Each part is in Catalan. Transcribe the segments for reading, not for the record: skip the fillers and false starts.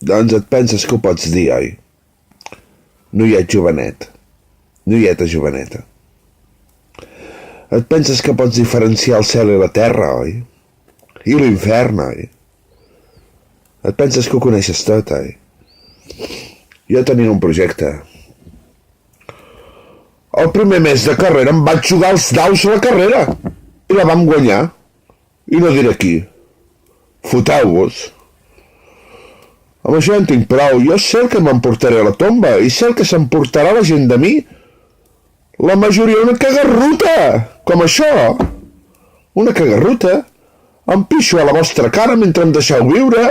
Doncs et penses que ho pots dir, oi? Noiet jovenet. Noieta joveneta. Et penses que pots diferenciar el cel i la terra, oi? I l'infern, oi? Et penses que ho coneixes tot, oi? Jo tenia un projecte. El primer mes de carrera em vaig jugar els daus a la carrera i la vam guanyar. I no diré qui. Foteu-vos. Amb això en tinc prou. Jo sé el que m'emportaré a la tomba i sé el que s'emportarà la gent de mi. La majoria una cagarruta, com això. Una cagarruta. Em pixo a la vostra cara mentre em deixeu viure.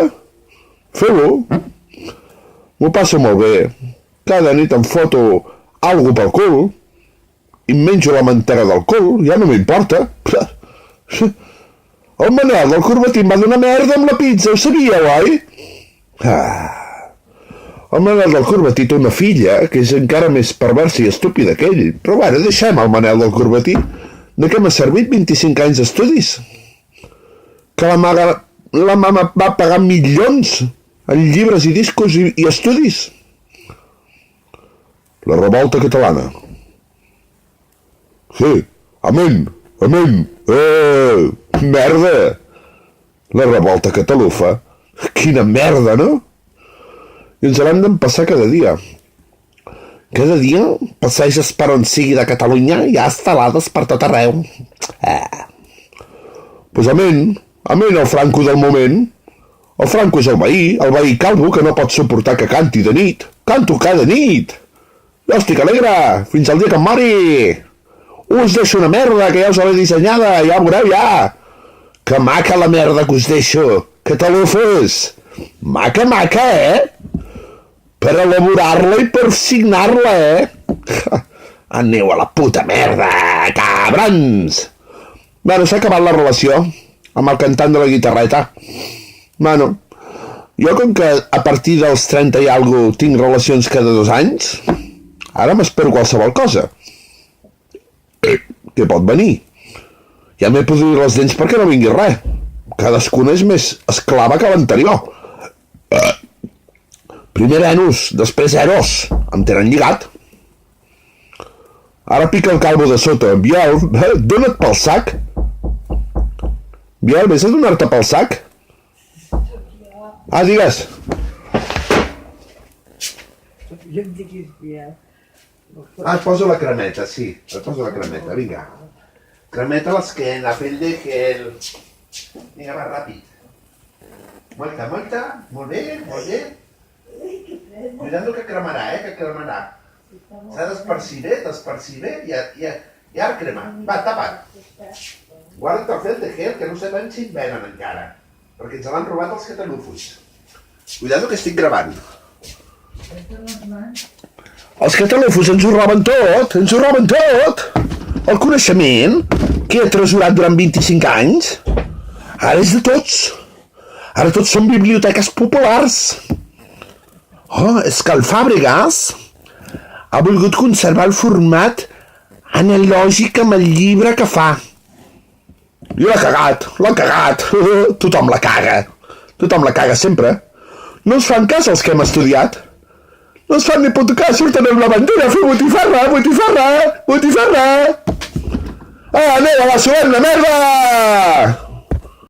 Feu-ho. M'ho passo molt bé. Cada nit em foto algo pel cul i menjo la mantega del cul, ja no m'importa. El Manel del Corbatí em va donar merda amb la pizza, ho sabíeu, oi? El Manel del Corbatí té una filla que és encara més perversa i estúpida que ell. Però bueno, deixem el Manel del Corbatí. De què m'ha servit 25 anys d'estudis? Que la mama va pagar milions en llibres i discos i estudis. La revolta catalana. Sí, amén, amén. Merda. La revolta catalufa. Quina merda, no? I ens l'hem d'empassar cada dia. Cada dia passeges per on sigui de Catalunya i hi ha estelades per tot arreu. Pues amén, amén el Franco del moment. El Franco és el veí calvo que no pot suportar que canti de nit. Canto cada nit. Jo estic alegre, fins al dia que em mori. Us deixo una merda que ja us l'he dissenyada, ja ho veureu ja. Que maca la merda que us deixo, que te l'ofes. Maca, maca, Per elaborar-la i per signar-la, Aneu a la puta merda, cabrons. Bueno, s'ha acabat la relació amb el cantant de la guitarreta. Bueno, jo com que a partir dels 30 i algo tinc relacions cada 2 anys, ara m'espero qualsevol cosa. Què pot venir? Ja m'he podrit les dents perquè no vingui res. Cadascuna és més esclava que l'anterior. Primer Venus, després Eros. Em tenen lligat. Ara pica el calvo de sota. Biel, dona't pel sac. Biel, vés a donar-te pel sac? Digues. Et poso la cremeta, sí. Et poso la cremeta, vinga. Cremeta a l'esquena, pell de gel. Vinga, va, ràpid. Molta, molta. Molt bé, molt bé. Cuidado que cremarà, que cremarà. S'ha d'esparcir bé i ara crema. Va, tapa't. Guarda't el pell de gel, que no sabem si en venen encara. Perquè ens l'han robat els catalufos. Cuidado que estic gravant. Els catalufos ens ho roben tot, El coneixement, que he atresorat durant 25 anys, ara és de tots. Ara tots són biblioteques populars. És que el Fàbregas ha volgut conservar el format analògic amb el llibre que fa. I l'ha cagat. Tothom la caga sempre. No ens fan cas els que hem estudiat. No ens fan ni puto cas, surten amb la bandera a fer botifarra. Aneu a la solemne merda!